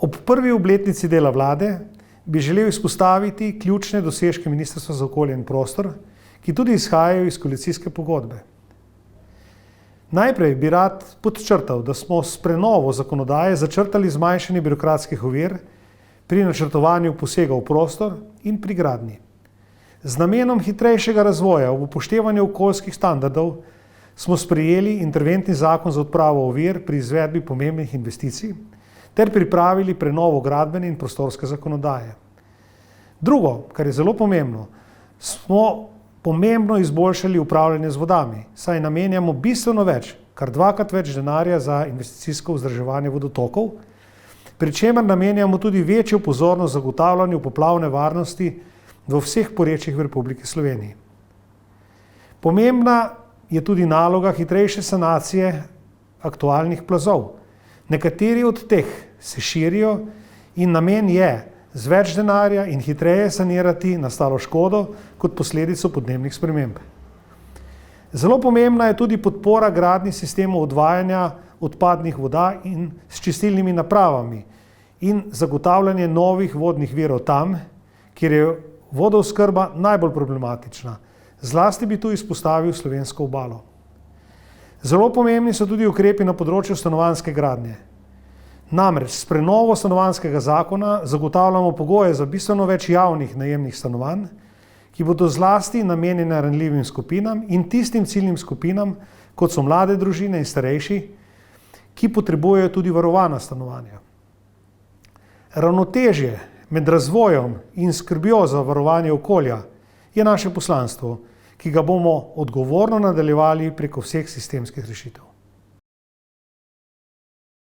Ob prvi obletnici dela vlade bi želel izpostaviti ključne dosežke Ministrstva za okolje in prostor, ki tudi izhajajo iz koalicijske pogodbe. Najprej bi rad podčrtal, da smo s prenovo zakonodaje začrtali zmanjšanje birokratskih ovir pri načrtovanju posega v prostor in pri gradnji. Z namenom hitrejšega razvoja ob upoštevanju okoljskih standardov smo sprejeli interventni zakon za odpravo ovir pri izvedbi pomembnih investicij ter pripravili prenovo gradbene in prostorske zakonodaje. Drugo, kar je zelo pomembno, smo pomembno izboljšali upravljanje z vodami, saj namenjamo bistveno več, kar dvakrat več denarja za investicijsko vzdrževanje vodotokov, pri čemer namenjamo tudi večjo pozornost zagotavljanju poplavne varnosti v vseh porečjih v Republiki Sloveniji. Pomembna je tudi naloga hitrejše sanacije aktualnih plazov. Nekateri od teh se širijo in namen je z več denarja in hitreje sanirati nastalo škodo kot posledico podnebnih sprememb. Zelo pomembna je tudi podpora gradnji sistemov odvajanja odpadnih voda in s čistilnimi napravami in zagotavljanje novih vodnih virov tam, kjer je vodooskrba najbolj problematična. Zlasti bi tu izpostavil slovensko obalo. Zelo pomembni so tudi ukrepi na področju stanovanjske gradnje. Namreč s prenovo stanovanjskega zakona zagotavljamo pogoje za bistveno več javnih najemnih stanovanj, ki bodo zlasti namenjene ranljivim skupinam in tistim ciljnim skupinam, kot so mlade družine in starejši, ki potrebujejo tudi varovana stanovanja. Ravnotežje med razvojem in skrbjo za varovanje okolja je naše poslanstvo, ki ga bomo odgovorno nadaljevali preko vseh sistemskih rešitev.